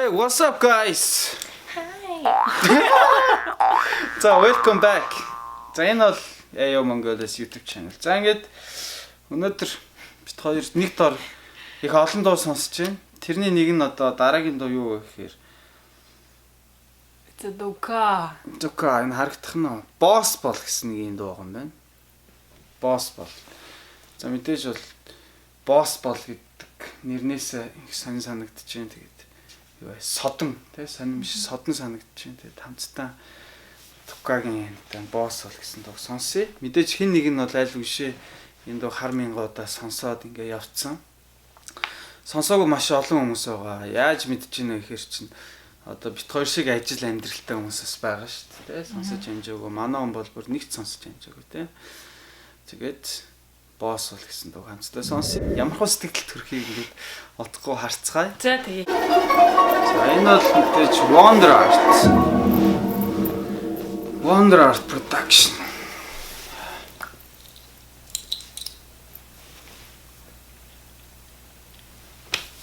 Hey, what's up guys? Hi. За, welcome back. За, энэ бол AO Mongolia-с YouTube channel. За, ингээд өнөөдөр бид хоёр нэг дор их олон дуу сонсож байна. Тэрний нэг нь одоо дараагийн дуу юу вэ гэхээр Зодока. Зодока энэ харагдах нь Boss Ball гэсэн нэг юм дуу байгаа юм байна. Boss Ball. За, мэдээж бол Boss Ball гэдэг нэрнээс их сонир санагдаж байна. Тэгээд юу вэ? Содон тий сонир биш содон санагдаж байна. Тэгээд хамтдаа Зодокагийн Boss Ball гэсэн дуу сонсъё. Мэдээж хин нэг нь бол аль үшээ энэ дуу хар мянгуудаа сонсоод ингээ явцсан. Сонсоогүй маш олон хүмүүс байгаа. Яаж мэдэж байна вэ гэхээр чинь одоо бит хоёр шиг ажил амьдралтай хүмүүсээс байгаа шүү дээ. Сонсож амжаагүй. Манай хүн бол бүр нэгт сонсож амжаагүй тий. Тэгээд Boss Ball гэсэн дуу хамтдаа сонсъё. Ямар хөө сэтгэл төрхийг ингээд утгагүй харцгаая. За тэгээ. За энэ бол мэдээж Wonder Art Production.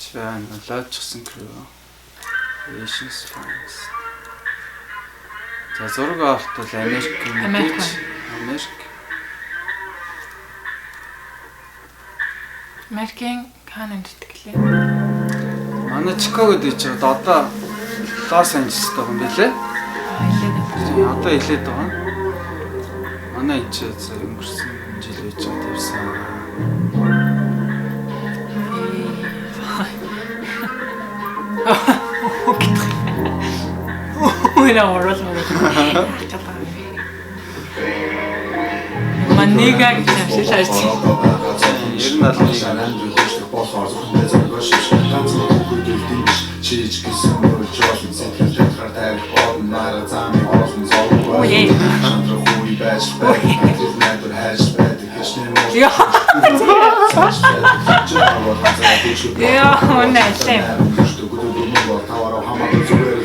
Чаан лаачсан crew. Asians fans. За зураг авалт бол Америк. Америкийн Канадад гэлээ. Манай Чикагод ич одоо Лос Анжелест байгаа юм билээ. Одоо хэлээд байгаа. Манай ич өнгөрсөн жил ээж тавьсан. Ой орол. Маннига гэж шаарч. Ер нь аль болохоор зөвхөн зөвгөө шишгэн хөгжүүлдэг чиж гэсэн project цэнтрэл тавих болон нара зам олон зовлон хууй байж найдвар хайж байдаг гэшнээ мөн яа онэсэм таваараа хамаагүй зүгээр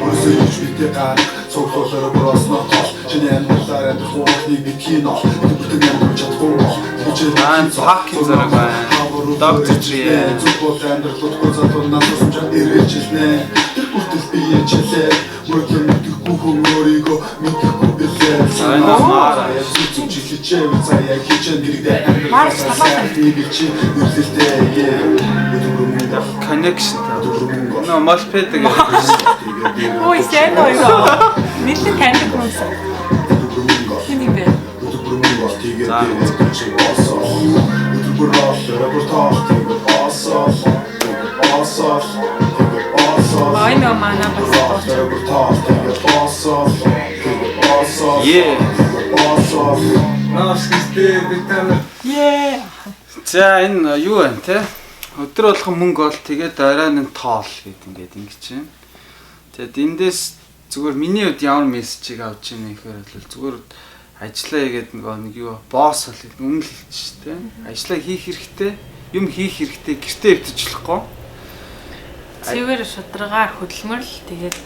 өөрсөж битээ гар цогцолоор боросноо чиний амлаараа хөөний кино бүтэн ямар чадахгүй Ан пакин зэрэг байна. Доктор Dre. Зүгт амьдралд гозотон нассан чад ирээчлээ. Тэр бүртэл бие чилээ. Мөрөнд мэдхгүй хүмүүрийгөө мэдхгүй билээ. Сайн маа. Зүг чихчээ цаяа хичэн дэрэгдээ. Марс талаа. Бибичи нэрлэлтэй. Connection та. Нөө молпед гэдэг. Ой сайн нөө. Мэдээ таньдаг хүмүүс. Хиний бэ? За Айно мана бас. Yeah. За энэ юу вэ те? Өдөр болгон мөнгө ол тэгээд оройн нь тоол гэдэг ингээд ингэж байна. Тэгээд эндээс зүгээр миний хувьд ямар мессежийг авч ийнэ гэхээр бол зүгээр ажиллаа хийгээд нэг юу босс бол өмнө хэлчих тий. Ажиллаа хийх хэрэгтэй, юм хийх хэрэгтэй, гэртээ өвдөжлөхгүй. Цэвэр шударгаар хөдөлмөр л тэгээд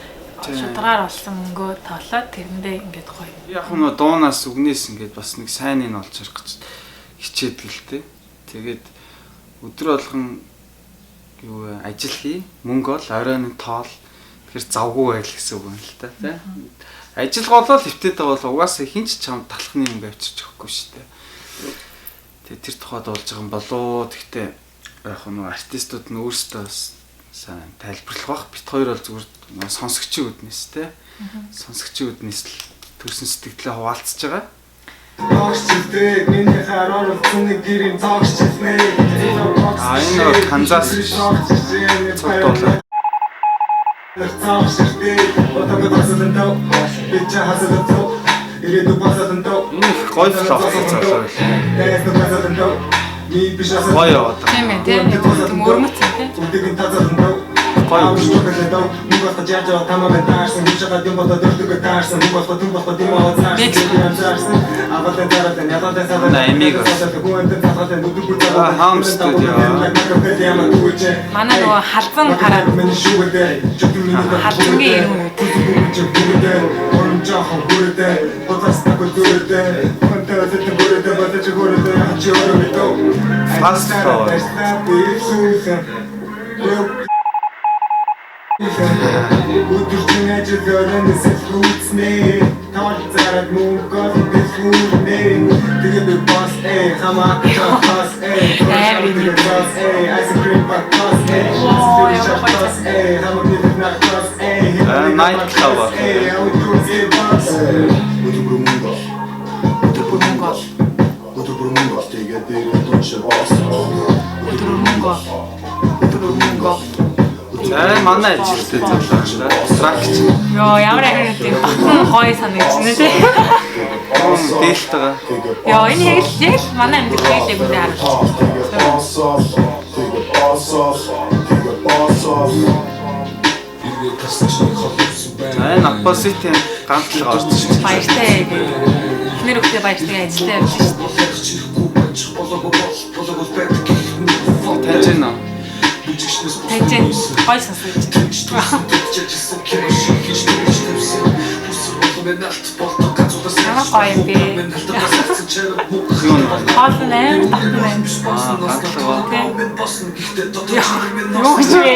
шударгаар олсон мөнгөө тоолоод тэрэндээ ингээд гоё. Яг нь дуунаас үгнээс ингээд бас нэг сайныг олж харах гэж хичээд гэлтэй. Тэгээд өдөр болгон юу ажил хий, мөнгө ол, оройн тоол тэгэхээр завгүй байл гэсэн үг юм л та тий. Ажил голол хөвтөд байгаа бол угаасаа хинч чам талхны юм авчирч өгөхгүй шүү дээ. Тэгээ тэр тухайд болж байгаа юм болоо. Тэгтээ яг нь артистууд нь өөрсдөө сайн тайлбарлах бах. Бит хоёр бол зүгээр сонсогчийн үднэс те. Сонсогчийн үднэс л төрсэн сэтгэлээ хуваалцж байгаа. Огчтэй миний хараар зүний гэрийн цогцчихнэ. Энэ Канзас цогцолтой. Энэ гой л авцсан цаалаа. Гой яваад. Тийм ээ тийм өрмөц тийм. Гой. Наймиг. Хаам студио. Манай нөгөө халзан хараа. Халзангийн юм. Fast forward. Өдөржин ажил өрөөс рүүцнээ. Таад зарад мөнгөөр дэлгүүрнээ. Тэгээд би бас хамаа бас айс крим бас Night club. Манай ажилттай залуу тракч. Йоо ямар хэрэг гоё санагдчихна тий. Дээлтэйгээ. Йоо энэ яг л манай амьдрал яг үгүй харагдаж Энэ оппозитийн ганцлага орж шүү дээ. баяртай. Эхнэр хүүхдээ баяртай ажилтаа явж шүү дээ. Тэнцэнэ. Тэнцэн гоё сонсож байна. Ямар гоё юм бэ? Юу нэ? Хоол нээр татна байна. Ганцлага. Юу гэж вэ?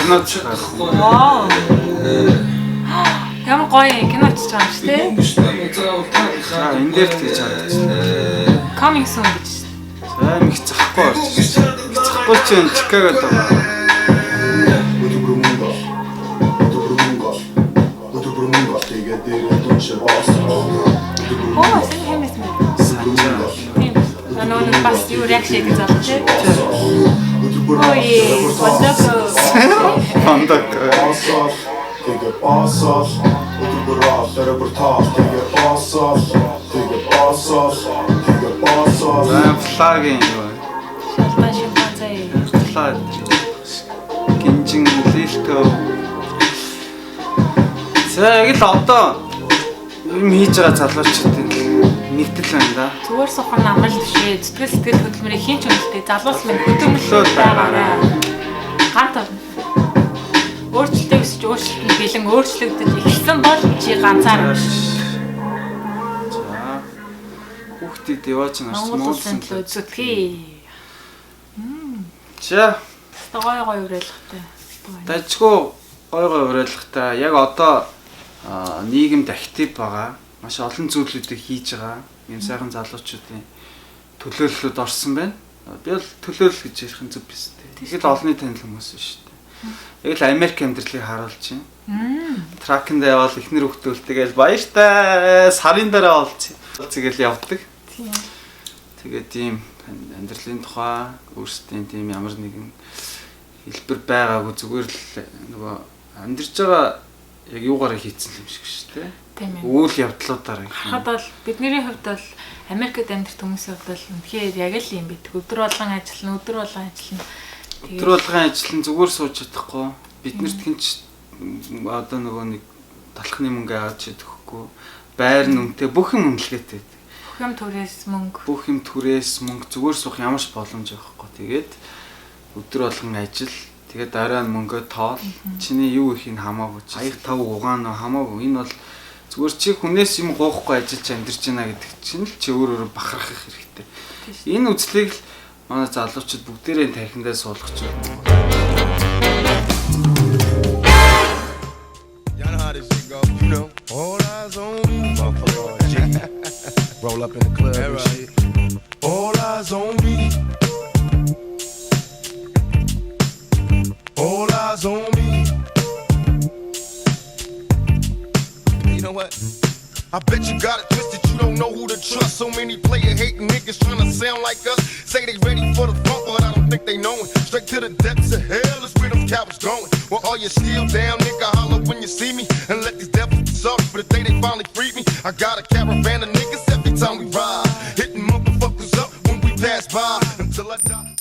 Кино чаар. Вау. Ямар гоё кино ч байгаа шүү дээ. Энэ дээр л гэж харагдчихлаа. Coming soon гэж. Сайн их захгүй орж ирсэн. Захгүй ч энэ Чикагод байгаа. Оо, сэн хэмэс мэ. Тийм. Анаа бас юу реакшн гэж залж тий. Ой, Фандак. Флагийн юу? шалтгаан шимпанзе. Флаг. Гинжин лилтөө. Яг л одоо юм хийж байгаа залуучуудын нэгдэл байна да. Зүгээр сухар намрал төвшээ. Зүтгэл сэтгэл хөдөлмөрийн хийн ч үнэлтэй залуус минь хөдөлмөрлөд байгаарай. Гант орно. Өөрчлөлтөө өсөж өөрчлөлт нь бэлэн өөрчлөгдөж эхэлсэн бол чи ганцаар биш. За. Хүүхдүүд яваач нарч Монгол улсын муулсан. төлөө зүтгэе. За. Гой уриалгатай. Дажгүй гой уриалгатай. Яг одоо нийгэмд актив байгаа. Маш олон зүйлүүдийг хийж байгаа. Ийм сайхан залуучуудын төлөөллөд орсон байна. Би бол төлөөлөл гэж ярих нь зөв биз дээ. Тэгэл олонний танил хүмүүс шүү дээ. Яг л Америк амьдралыг харуулж байна. Тракинд явал эхнэр хөлтөөлтэйгээл баяртай сарын дараа олцсон. Тэгэл явдаг. Тийм. Тэгээд ийм амьдралын тухай өөрсдийн тийм ямар нэгэн хэлбэр байгаагүй зүгээр л нөгөө амьдарч байгаа яг юугаараа хийцэн юм шиг шүү дээ. Тийм ээ. Үйл явдлуудаараа. Харахад бол бидний хувьд бол Америкт амьдрэх хүмүүсийн хувьд бол үнэхээр яг л юм бид өдөр болгон ажиллана, өдөр болгон ажиллана. Өдөр болгон ажиллан зүгээр сууж чадахгүй. Биднэрт хинч одоо нөгөө нэг талхны мөнгө аваад чадахгүй. Байр нь үнэтэй бүх юм үнэлгээтэй. Бүх юм түрээс мөнгө. Бүх юм түрээс мөнгө зүгээр суух ямар ч боломж байхгүй. Тэгээд өдөр болгон ажил. Тэгээд дараа нь мөнгөө тоол. Чиний юу их нь хамаагүй. Аяг тав угаана хамаагүй. Энэ бол зүгээр чи хүнээс юм гоохгүй ажиллаж амьдарч байна гэдэг чинь л чи өөр бахарах хэрэгтэй. Энэ үзлийг л манай залуучууд бүгдээрээ тархиндаа суулгах ч юм. Y'all know how this shit go, you know. All eyes on me, motherfucker. G. Roll up in the club and shit. All eyes on me. All eyes on me. You know what? I bet you got it twisted, you don't know who to trust. So many player hating niggas trying to sound like us. Say they ready for the funk, but I don't think they know it. Straight to the depths of hell is where them cowards going. Well, all you still down, nigga, holler when you see me. And let these devils be sorry for the day they finally freed me. I got a caravan of niggas every time we ride. Hitting motherfuckers up when we pass by until I die.